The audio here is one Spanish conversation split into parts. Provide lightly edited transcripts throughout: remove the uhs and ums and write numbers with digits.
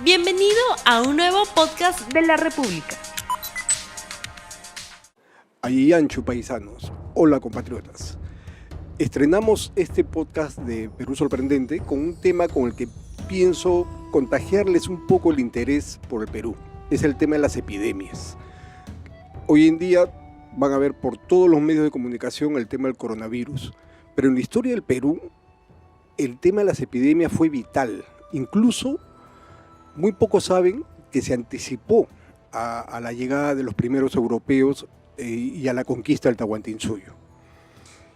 Bienvenido a un nuevo podcast de la República. Ayiyanchu, paisanos. Hola, compatriotas. Estrenamos este podcast de Perú Sorprendente con un tema con el que pienso contagiarles un poco el interés por el Perú. Es el tema de las epidemias. Hoy en día van a ver por todos los medios de comunicación el tema del coronavirus, pero en la historia del Perú el tema de las epidemias fue vital. Incluso muy pocos saben que se anticipó a la llegada de los primeros europeos y a la conquista del Tahuantinsuyo.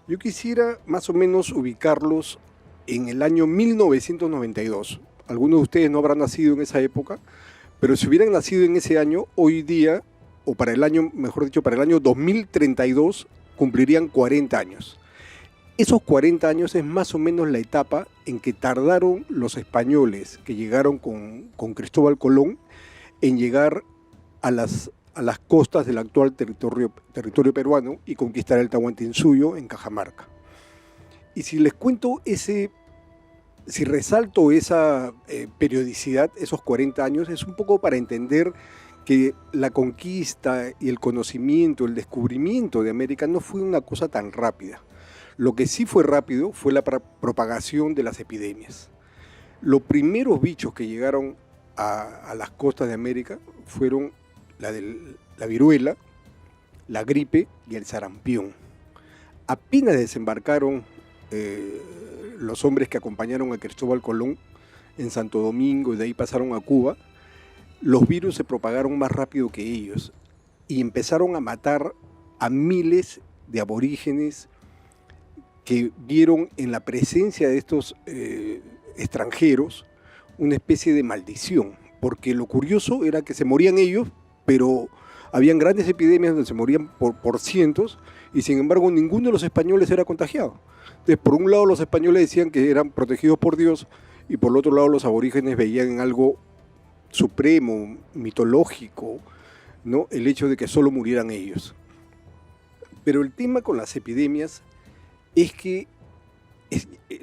Yo quisiera más o menos ubicarlos en el año 1992. Algunos de ustedes no habrán nacido en esa época, pero si hubieran nacido en ese año, hoy día, o para el año, mejor dicho, para el año 2032, cumplirían 40 años. Esos 40 años es más o menos la etapa en que tardaron los españoles que llegaron con Cristóbal Colón en llegar a las costas del actual territorio peruano y conquistar el Tahuantinsuyo en Cajamarca. Y si les cuento si resalto esa periodicidad, esos 40 años, es un poco para entender que la conquista y el conocimiento, el descubrimiento de América no fue una cosa tan rápida. Lo que sí fue rápido fue la propagación de las epidemias. Los primeros bichos que llegaron a las costas de América fueron la viruela, la gripe y el sarampión. Apenas desembarcaron los hombres que acompañaron a Cristóbal Colón en Santo Domingo y de ahí pasaron a Cuba, los virus se propagaron más rápido que ellos y empezaron a matar a miles de aborígenes que vieron en la presencia de estos extranjeros una especie de maldición, porque lo curioso era que se morían ellos, pero habían grandes epidemias donde se morían por cientos, y sin embargo ninguno de los españoles era contagiado. Entonces, por un lado los españoles decían que eran protegidos por Dios, y por el otro lado los aborígenes veían en algo supremo, mitológico, ¿no?, el hecho de que solo murieran ellos. Pero el tema con las epidemias es que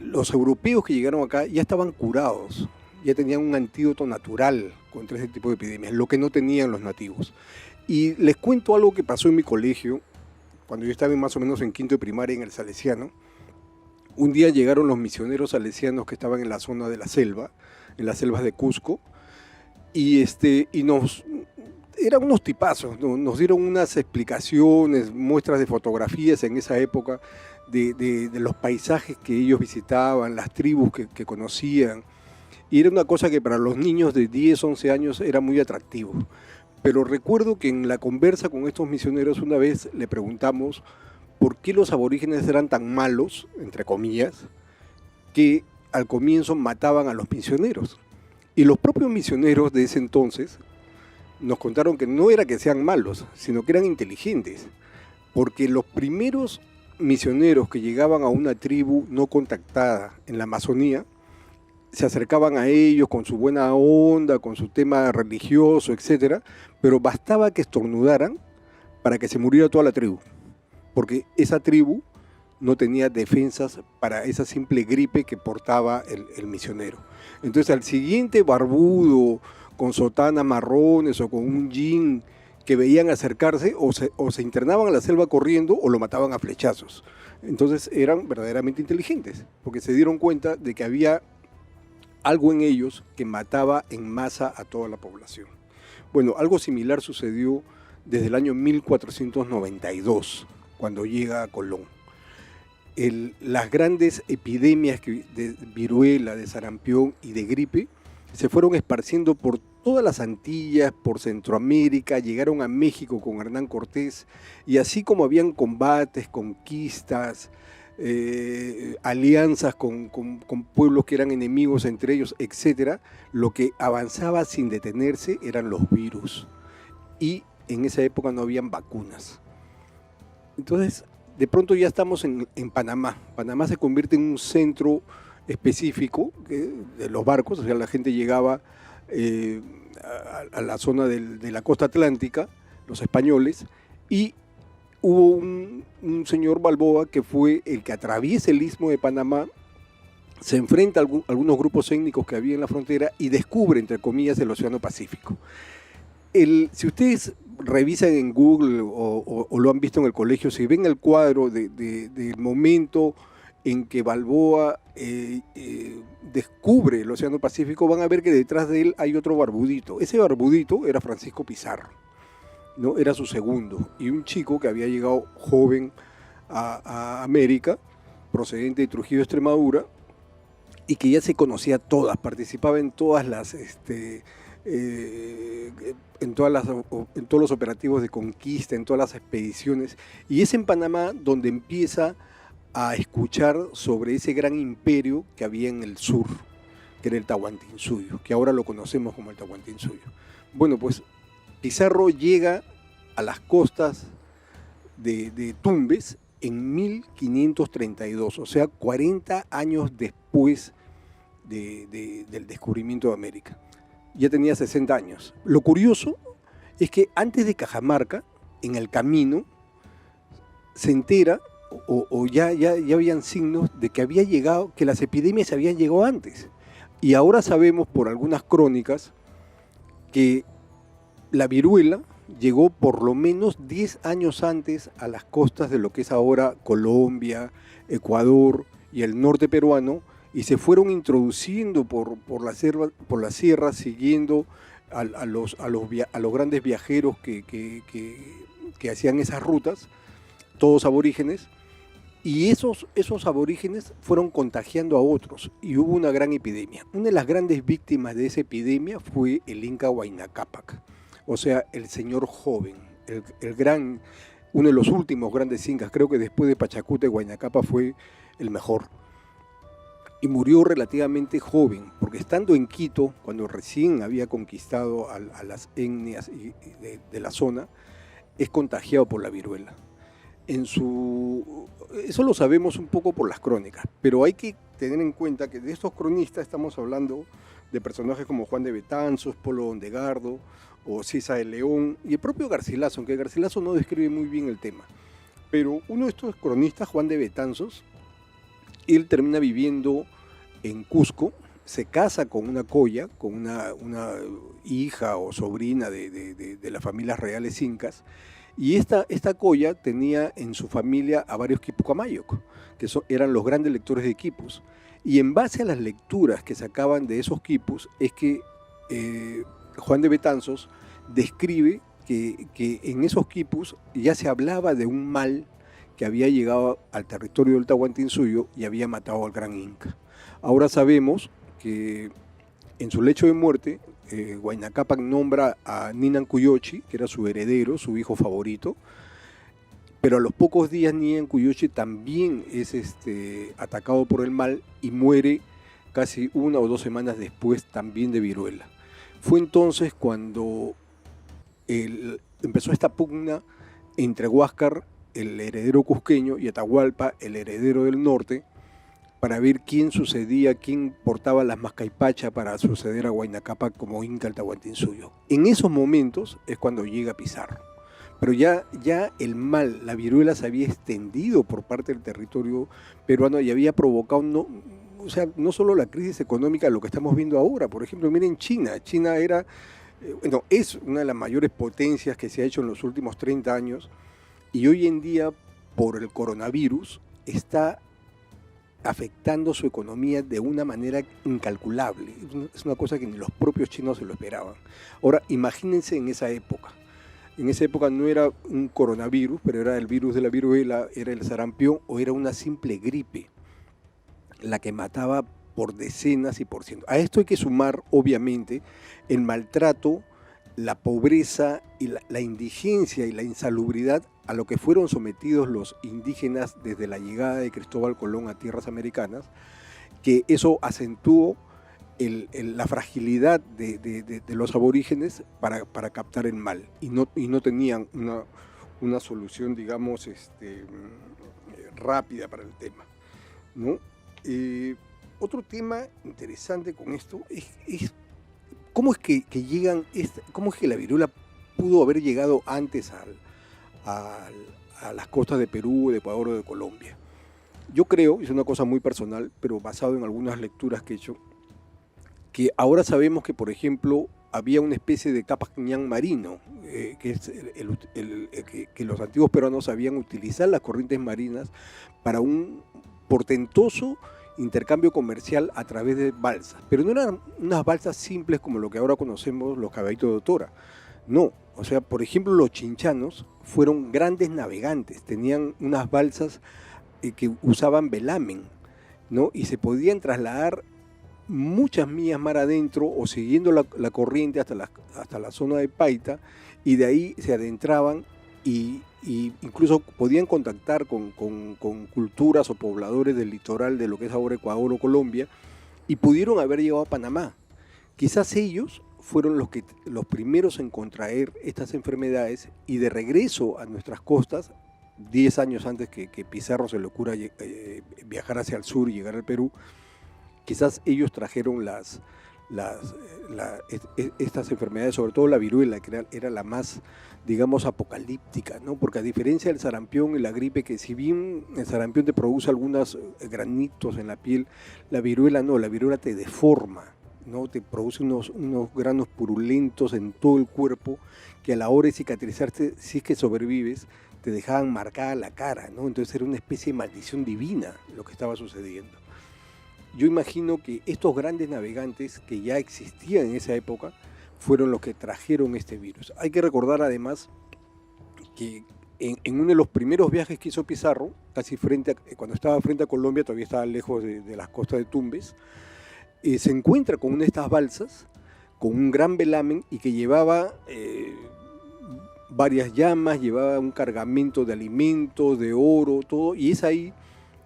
los europeos que llegaron acá ya estaban curados, ya tenían un antídoto natural contra ese tipo de epidemias, lo que no tenían los nativos. Y les cuento algo que pasó en mi colegio, cuando yo estaba más o menos en quinto de primaria en el Salesiano. Un día llegaron los misioneros salesianos que estaban en la zona de la selva, en las selvas de Cusco, y eran unos tipazos, ¿no? Nos dieron unas explicaciones, muestras de fotografías en esa época de los paisajes que ellos visitaban, las tribus que conocían, y era una cosa que para los niños de 10, 11 años era muy atractivo. Pero recuerdo que en la conversa con estos misioneros una vez le preguntamos por qué los aborígenes eran tan malos, entre comillas, que al comienzo mataban a los misioneros. Y los propios misioneros de ese entonces nos contaron que no era que sean malos, sino que eran inteligentes, porque los primeros misioneros que llegaban a una tribu no contactada en la Amazonía se acercaban a ellos con su buena onda, con su tema religioso, etc., pero bastaba que estornudaran para que se muriera toda la tribu, porque esa tribu no tenía defensas para esa simple gripe que portaba el misionero. Entonces al siguiente barbudo, con sotanas marrones o con un jean que veían acercarse, o se internaban a la selva corriendo o lo mataban a flechazos. Entonces eran verdaderamente inteligentes, porque se dieron cuenta de que había algo en ellos que mataba en masa a toda la población. Bueno, algo similar sucedió desde el año 1492, cuando llega Colón. Las grandes epidemias de viruela, de sarampión y de gripe se fueron esparciendo por todas las Antillas, por Centroamérica, llegaron a México con Hernán Cortés, y así como habían combates, conquistas, alianzas con pueblos que eran enemigos entre ellos, etc., lo que avanzaba sin detenerse eran los virus, y en esa época no habían vacunas. Entonces, de pronto ya estamos en Panamá. Panamá se convierte en un centro específico de los barcos, o sea, la gente llegaba a la zona de la costa atlántica, los españoles, y hubo un señor Balboa que fue el que atraviesa el istmo de Panamá se enfrenta a algunos grupos étnicos que había en la frontera y descubre, entre comillas, el Océano Pacífico. Si ustedes revisan en Google o lo han visto en el colegio, si ven el cuadro del momento en que Balboa descubre el Océano Pacífico, van a ver que detrás de él hay otro barbudito. Ese barbudito era Francisco Pizarro, ¿no? Era su segundo, y un chico que había llegado joven a América, procedente de Trujillo, Extremadura, y que ya se conocía todas, participaba en todas las... en todos los operativos de conquista, en todas las expediciones, y es en Panamá donde empieza a escuchar sobre ese gran imperio que había en el sur, que era el Tahuantinsuyo, que ahora lo conocemos como el Tahuantinsuyo. Bueno, pues Pizarro llega a las costas de Tumbes en 1532, o sea, 40 años después del descubrimiento de América. Ya tenía 60 años. Lo curioso es que antes de Cajamarca, en el camino, se entera, o ya habían signos de que había llegado, que las epidemias habían llegado antes. Y ahora sabemos por algunas crónicas que la viruela llegó por lo menos 10 años antes a las costas de lo que es ahora Colombia, Ecuador y el norte peruano, y se fueron introduciendo por la sierra, siguiendo a los grandes viajeros que hacían esas rutas, todos aborígenes, y esos aborígenes fueron contagiando a otros, y hubo una gran epidemia. Una de las grandes víctimas de esa epidemia fue el Inca Huayna Cápac, o sea, el señor joven, uno de los últimos grandes incas. Creo que después de Pachacuti, Huayna Cápac fue el mejor. Y murió relativamente joven, porque estando en Quito, cuando recién había conquistado a las etnias de la zona, es contagiado por la viruela. Eso lo sabemos un poco por las crónicas, pero hay que tener en cuenta que de estos cronistas estamos hablando de personajes como Juan de Betanzos, Polo Dondegardo o César de León y el propio Garcilaso, aunque Garcilaso no describe muy bien el tema. Pero uno de estos cronistas, Juan de Betanzos, él termina viviendo en Cusco, se casa con una coya, con una hija o sobrina de las familias reales incas, y esta coya tenía en su familia a varios quipucamayoc, que eran los grandes lectores de quipus, y en base a las lecturas que sacaban de esos quipus es que Juan de Betanzos describe que en esos quipus ya se hablaba de un mal que había llegado al territorio del Tahuantinsuyo y había matado al gran Inca. Ahora sabemos que en su lecho de muerte, Huayna Cápac nombra a Ninan Cuyochi, que era su heredero, su hijo favorito, pero a los pocos días Ninan Cuyochi también es atacado por el mal y muere casi 1 o 2 semanas después también de viruela. Fue entonces cuando empezó esta pugna entre Huáscar, el heredero cusqueño, y Atahualpa, el heredero del norte, para ver quién portaba las mascaipacha para suceder a Huayna Cápac como Inca al Tahuantinsuyo. En esos momentos es cuando llega Pizarro. Pero ya el mal, la viruela, se había extendido por parte del territorio peruano y había provocado no solo la crisis económica, lo que estamos viendo ahora. Por ejemplo, miren China. China es una de las mayores potencias que se ha hecho en los últimos 30 años, y hoy en día, por el coronavirus, está afectando su economía de una manera incalculable. Es una cosa que ni los propios chinos se lo esperaban. Ahora, imagínense en esa época. En esa época no era un coronavirus, pero era el virus de la viruela, era el sarampión o era una simple gripe, la que mataba por decenas y por cientos. A esto hay que sumar, obviamente, el maltrato, la pobreza y la indigencia y la insalubridad a lo que fueron sometidos los indígenas desde la llegada de Cristóbal Colón a tierras americanas, que eso acentuó la fragilidad de los aborígenes para captar el mal, y no tenían una solución, digamos, rápida para el tema, ¿no? Otro tema interesante con esto es cómo es que cómo es que la viruela pudo haber llegado antes a las costas de Perú, de Ecuador o de Colombia. Yo creo, es una cosa muy personal, pero basado en algunas lecturas que he hecho, que ahora sabemos que, por ejemplo, había una especie de Capañán marino, que es que los antiguos peruanos sabían utilizar las corrientes marinas para un portentoso intercambio comercial a través de balsas. Pero no eran unas balsas simples como lo que ahora conocemos los caballitos de Otora. No, o sea, por ejemplo, los chinchanos fueron grandes navegantes, tenían unas balsas que usaban velamen, ¿no? Y se podían trasladar muchas millas mar adentro o siguiendo la corriente hasta la zona de Paita, y de ahí se adentraban y incluso podían contactar con culturas o pobladores del litoral de lo que es ahora Ecuador o Colombia, y pudieron haber llegado a Panamá. Quizás ellos fueron los primeros en contraer estas enfermedades, y de regreso a nuestras costas, 10 años antes que Pizarro se le ocurra viajar hacia el sur y llegar al Perú, quizás ellos trajeron estas enfermedades, sobre todo la viruela, que era la más, digamos, apocalíptica, ¿no? Porque a diferencia del sarampión y la gripe, que si bien el sarampión te produce algunos granitos en la piel, la viruela no, la viruela te deforma, ¿no? Te produce unos granos purulentos en todo el cuerpo que a la hora de cicatrizarte, si es que sobrevives, te dejaban marcada la cara, ¿no? Entonces era una especie de maldición divina lo que estaba sucediendo. Yo imagino que estos grandes navegantes que ya existían en esa época fueron los que trajeron este virus. Hay que recordar además que en uno de los primeros viajes que hizo Pizarro, casi cuando estaba frente a Colombia, todavía estaba lejos de las costas de Tumbes, se encuentra con una de estas balsas, con un gran velamen, y que llevaba varias llamas, llevaba un cargamento de alimentos, de oro, todo, y es ahí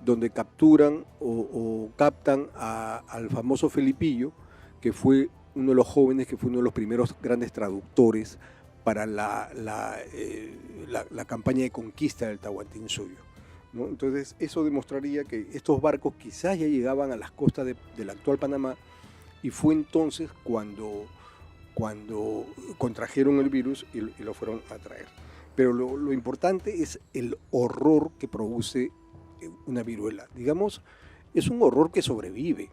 donde capturan o captan al famoso Felipillo, que fue uno de los jóvenes, que fue uno de los primeros grandes traductores para la campaña de conquista del Tahuantinsuyo, ¿no? Entonces eso demostraría que estos barcos quizás ya llegaban a las costas del actual Panamá, y fue entonces cuando contrajeron el virus y lo fueron a traer. Pero lo importante es el horror que produce una viruela. Digamos, es un horror que sobrevive,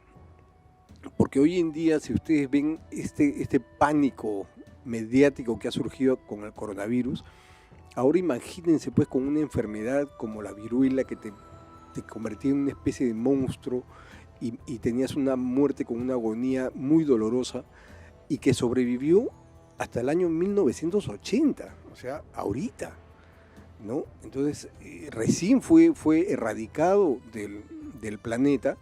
porque hoy en día, si ustedes ven este pánico mediático que ha surgido con el coronavirus, ahora imagínense pues con una enfermedad como la viruela, que te convertía en una especie de monstruo, y tenías una muerte con una agonía muy dolorosa, y que sobrevivió hasta el año 1980, o sea, ahorita, ¿no? Entonces, recién fue erradicado del planeta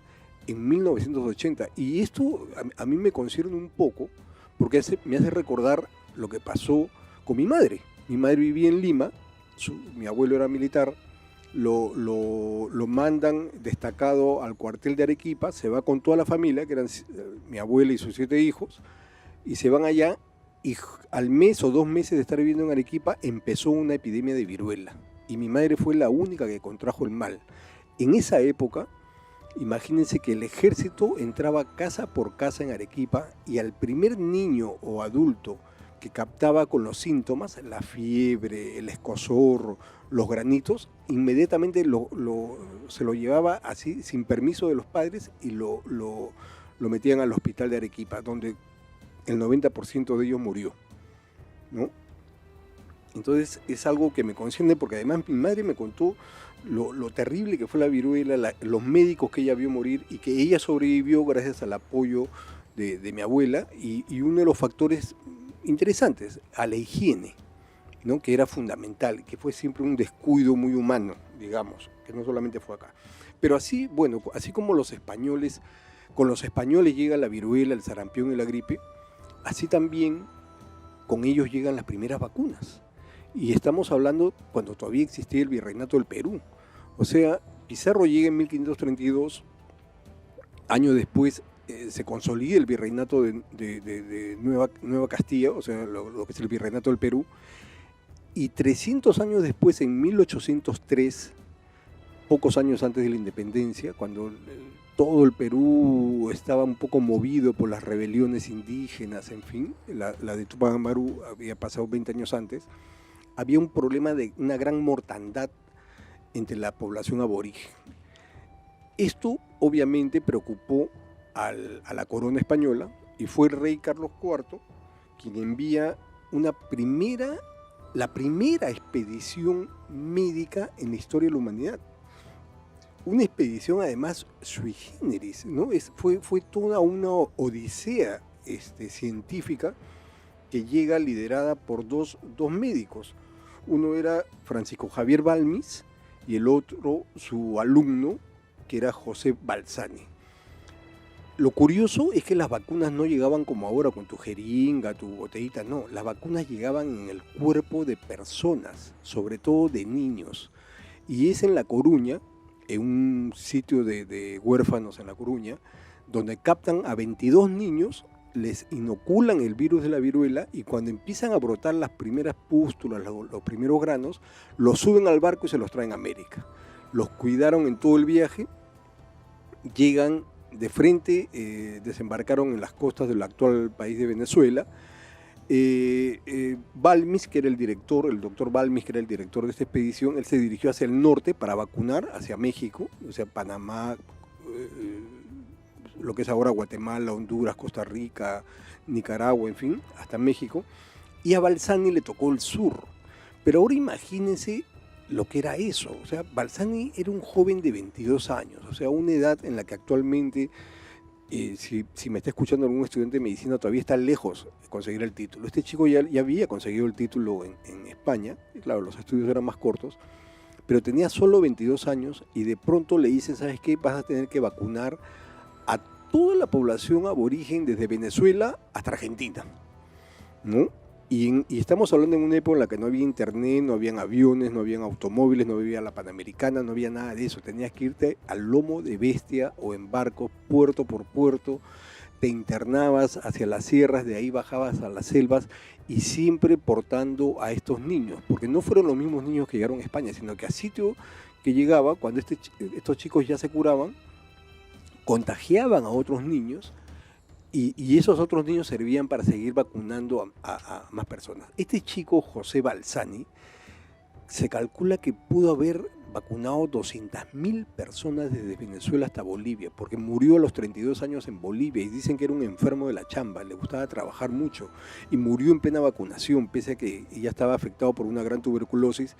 en 1980. Y esto a mí me concierne un poco, porque me hace recordar lo que pasó con mi madre. Mi madre vivía en Lima, mi abuelo era militar, lo mandan destacado al cuartel de Arequipa, se va con toda la familia, que eran mi abuela y sus 7 hijos, y se van allá, y al mes o 2 meses de estar viviendo en Arequipa empezó una epidemia de viruela, y mi madre fue la única que contrajo el mal. En esa época, imagínense que el ejército entraba casa por casa en Arequipa, y al primer niño o adulto que captaba con los síntomas, la fiebre, el escozor, los granitos, inmediatamente se lo llevaba así, sin permiso de los padres, y lo metían al hospital de Arequipa, donde el 90% de ellos murió, ¿no? Entonces es algo que me concierne, porque además mi madre me contó lo terrible que fue la viruela, los médicos que ella vio morir, y que ella sobrevivió gracias al apoyo de mi abuela, y uno de los factores interesantes, a la higiene, ¿no? Que era fundamental, que fue siempre un descuido muy humano, digamos, que no solamente fue acá. Pero así, bueno, así como con los españoles llega la viruela, el sarampión y la gripe, así también con ellos llegan las primeras vacunas. Y estamos hablando cuando todavía existía el Virreinato del Perú. O sea, Pizarro llega en 1532, años después se consolida el Virreinato de Nueva Castilla, o sea, lo que es el Virreinato del Perú, y 300 años después, en 1803, pocos años antes de la independencia, cuando todo el Perú estaba un poco movido por las rebeliones indígenas, en fin, la de Tupac Amaru había pasado 20 años antes, había un problema de una gran mortandad entre la población aborigen. Esto obviamente preocupó a la corona española y fue el rey Carlos IV quien envía la primera expedición médica en la historia de la humanidad. Una expedición además sui generis, ¿no? Fue toda una odisea científica que llega liderada por dos médicos. Uno era Francisco Javier Balmis y el otro su alumno, que era José Balzani. Lo curioso es que las vacunas no llegaban como ahora con tu jeringa, tu botellita, no. Las vacunas llegaban en el cuerpo de personas, sobre todo de niños. Y es en La Coruña, en un sitio de huérfanos en La Coruña, donde captan a 22 niños, les inoculan el virus de la viruela y cuando empiezan a brotar las primeras pústulas, los primeros granos, los suben al barco y se los traen a América. Los cuidaron en todo el viaje, llegan de frente, desembarcaron en las costas del actual país de Venezuela. Balmis, que era el doctor Balmis, que era el director de esta expedición, él se dirigió hacia el norte para vacunar, hacia México, o sea, Panamá, lo que es ahora Guatemala, Honduras, Costa Rica, Nicaragua, en fin, hasta México. Y a Balzani le tocó el sur. Pero ahora imagínense lo que era eso. O sea, Balzani era un joven de 22 años, o sea, una edad en la que actualmente, si me está escuchando algún estudiante de medicina, todavía está lejos de conseguir el título. Este chico ya había conseguido el título en España, y claro, los estudios eran más cortos, pero tenía solo 22 años y de pronto le dicen, ¿sabes qué? Vas a tener que vacunar a toda la población aborigen desde Venezuela hasta Argentina, ¿no? Y estamos hablando en una época en la que no había internet, no habían aviones, no habían automóviles, no había la Panamericana, no había nada de eso. Tenías que irte al lomo de bestia o en barco, puerto por puerto, te internabas hacia las sierras, de ahí bajabas a las selvas y siempre portando a estos niños, porque no fueron los mismos niños que llegaron a España, sino que a sitio que llegaba, cuando estos chicos ya se curaban, contagiaban a otros niños. Y esos otros niños servían para seguir vacunando a más personas. Este chico, José Balzani, se calcula que pudo haber vacunado 200.000 personas desde Venezuela hasta Bolivia, porque murió a los 32 años en Bolivia y dicen que era un enfermo de la chamba, le gustaba trabajar mucho y murió en plena vacunación, pese a que ya estaba afectado por una gran tuberculosis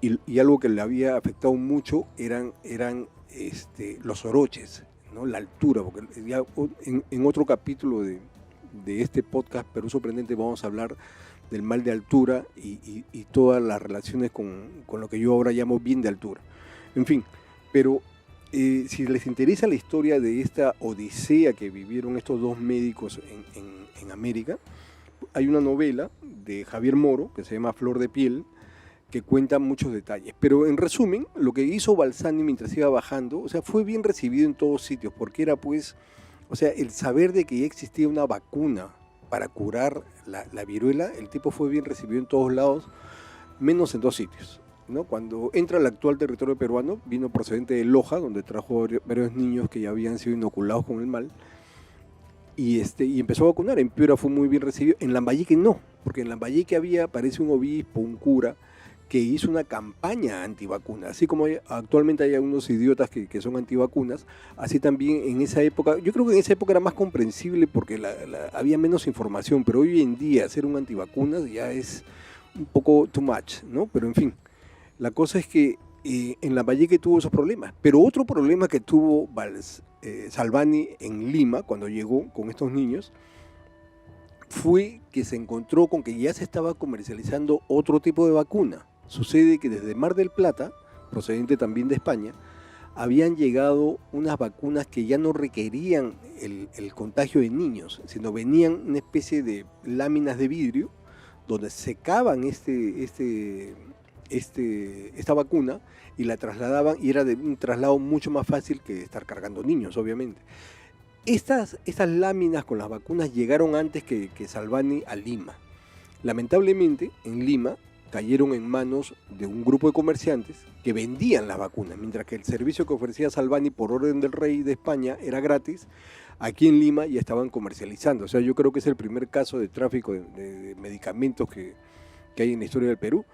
y algo que le había afectado mucho eran los oroches, ¿no? La altura, porque ya en otro capítulo de este podcast Perú Sorprendente vamos a hablar del mal de altura y todas las relaciones con lo que yo ahora llamo bien de altura. En fin, pero si les interesa la historia de esta odisea que vivieron estos dos médicos en América, hay una novela de Javier Moro que se llama Flor de Piel, que cuenta muchos detalles. Pero en resumen, lo que hizo Balzani mientras iba bajando, o sea, fue bien recibido en todos sitios, porque era pues, o sea, el saber de que ya existía una vacuna para curar la viruela, el tipo fue bien recibido en todos lados, menos en dos sitios, ¿no? Cuando entra al actual territorio peruano, vino procedente de Loja, donde trajo varios niños que ya habían sido inoculados con el mal, y empezó a vacunar. En Piura fue muy bien recibido, en Lambayeque no, porque en Lambayeque aparece un obispo, un cura, que hizo una campaña antivacunas. Así como actualmente hay algunos idiotas que son antivacunas, así también en esa época, yo creo que en esa época era más comprensible porque había menos información, pero hoy en día ser un antivacunas ya es un poco too much, ¿no? Pero en fin, la cosa es que en Lambayeque tuvo esos problemas, pero otro problema que tuvo Salvani en Lima cuando llegó con estos niños fue que se encontró con que ya se estaba comercializando otro tipo de vacuna. Sucede que desde Mar del Plata, procedente también de España, habían llegado unas vacunas que ya no requerían el contagio de niños, sino venían una especie de láminas de vidrio donde secaban esta vacuna y la trasladaban, y era de un traslado mucho más fácil que estar cargando niños, obviamente. Estas láminas con las vacunas llegaron antes que Salvani a Lima. Lamentablemente, en Lima cayeron en manos de un grupo de comerciantes que vendían las vacunas, mientras que el servicio que ofrecía Salvani por orden del rey de España era gratis. Aquí en Lima ya estaban comercializando. O sea, yo creo que es el primer caso de tráfico de medicamentos que hay en la historia del Perú.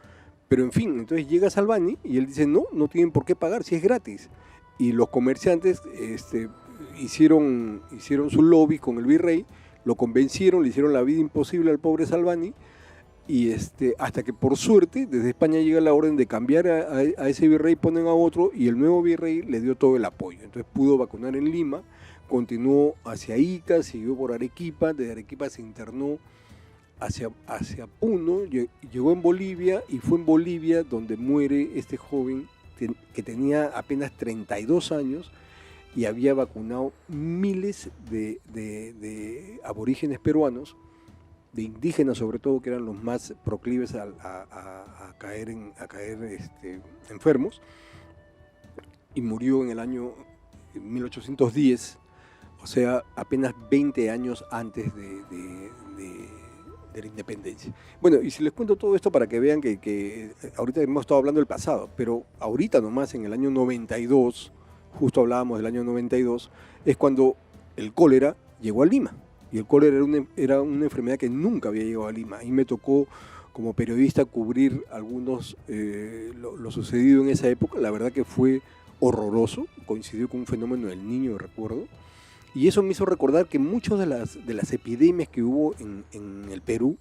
Pero en fin, entonces llega Salvani y él dice, no tienen por qué pagar si es gratis. y los comerciantes hicieron su lobby con el virrey, lo convencieron, le hicieron la vida imposible al pobre Salvani, y hasta que por suerte desde España llega la orden de cambiar a ese virrey, ponen a otro, y el nuevo virrey le dio todo el apoyo. Entonces pudo vacunar en Lima, continuó hacia Ica, siguió por Arequipa, desde Arequipa se internó hacia Puno, llegó en Bolivia, y fue en Bolivia donde muere este joven que tenía apenas 32 años y había vacunado miles de aborígenes peruanos, de indígenas sobre todo, que eran los más proclives a caer enfermos, y murió en el año 1810, o sea, apenas 20 años antes de la independencia. Bueno, y si les cuento todo esto para que vean que ahorita hemos estado hablando del pasado, pero ahorita nomás en el año 92, justo hablábamos del año 92, es cuando el cólera llegó a Lima. Y el cólera era una enfermedad que nunca había llegado a Lima. Y me tocó, como periodista, cubrir lo sucedido en esa época. La verdad que fue horroroso, coincidió con un fenómeno del Niño, recuerdo. Y eso me hizo recordar que muchas de las epidemias que hubo en el Perú,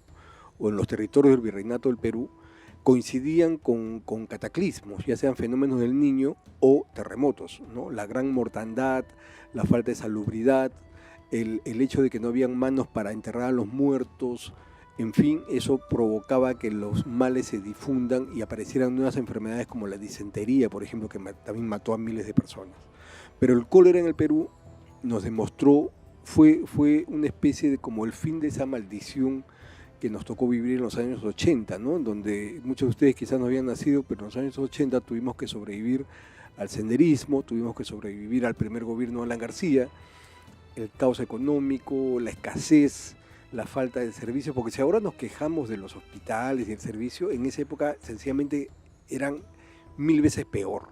o en los territorios del Virreinato del Perú, coincidían con cataclismos, ya sean fenómenos del Niño o terremotos, ¿no? La gran mortandad, la falta de salubridad, el hecho de que no habían manos para enterrar a los muertos, en fin, eso provocaba que los males se difundan y aparecieran nuevas enfermedades como la disentería, por ejemplo, que también mató a miles de personas. Pero el cólera en el Perú nos demostró, fue una especie de como el fin de esa maldición que nos tocó vivir en los años 80, ¿no? Donde muchos de ustedes quizás no habían nacido, pero en los años 80 tuvimos que sobrevivir al senderismo, tuvimos que sobrevivir al primer gobierno de Alan García, el caos económico, la escasez, la falta de servicios, porque si ahora nos quejamos de los hospitales y el servicio, en esa época sencillamente eran 1000 veces peor.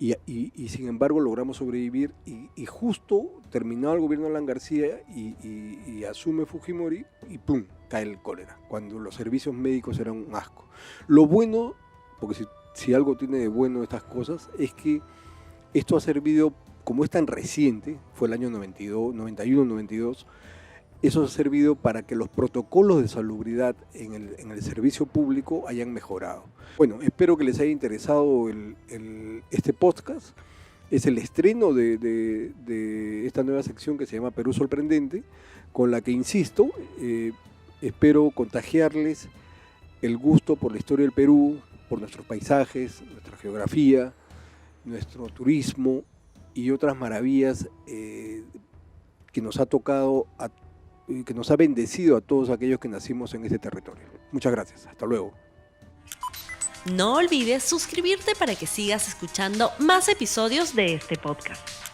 Y sin embargo logramos sobrevivir, y justo terminado el gobierno de Alan García y asume Fujimori, y ¡pum!, cae el cólera, cuando los servicios médicos eran un asco. Lo bueno, porque si algo tiene de bueno estas cosas, es que esto ha servido, como es tan reciente, fue el año 92, 91, 92, eso ha servido para que los protocolos de salubridad en el servicio público hayan mejorado. Bueno, espero que les haya interesado este podcast. Es el estreno de esta nueva sección que se llama Perú Sorprendente, con la que, insisto, espero contagiarles el gusto por la historia del Perú, por nuestros paisajes, nuestra geografía, nuestro turismo y otras maravillas que nos ha tocado, que nos ha bendecido a todos aquellos que nacimos en este territorio. Muchas gracias. Hasta luego. No olvides suscribirte para que sigas escuchando más episodios de este podcast.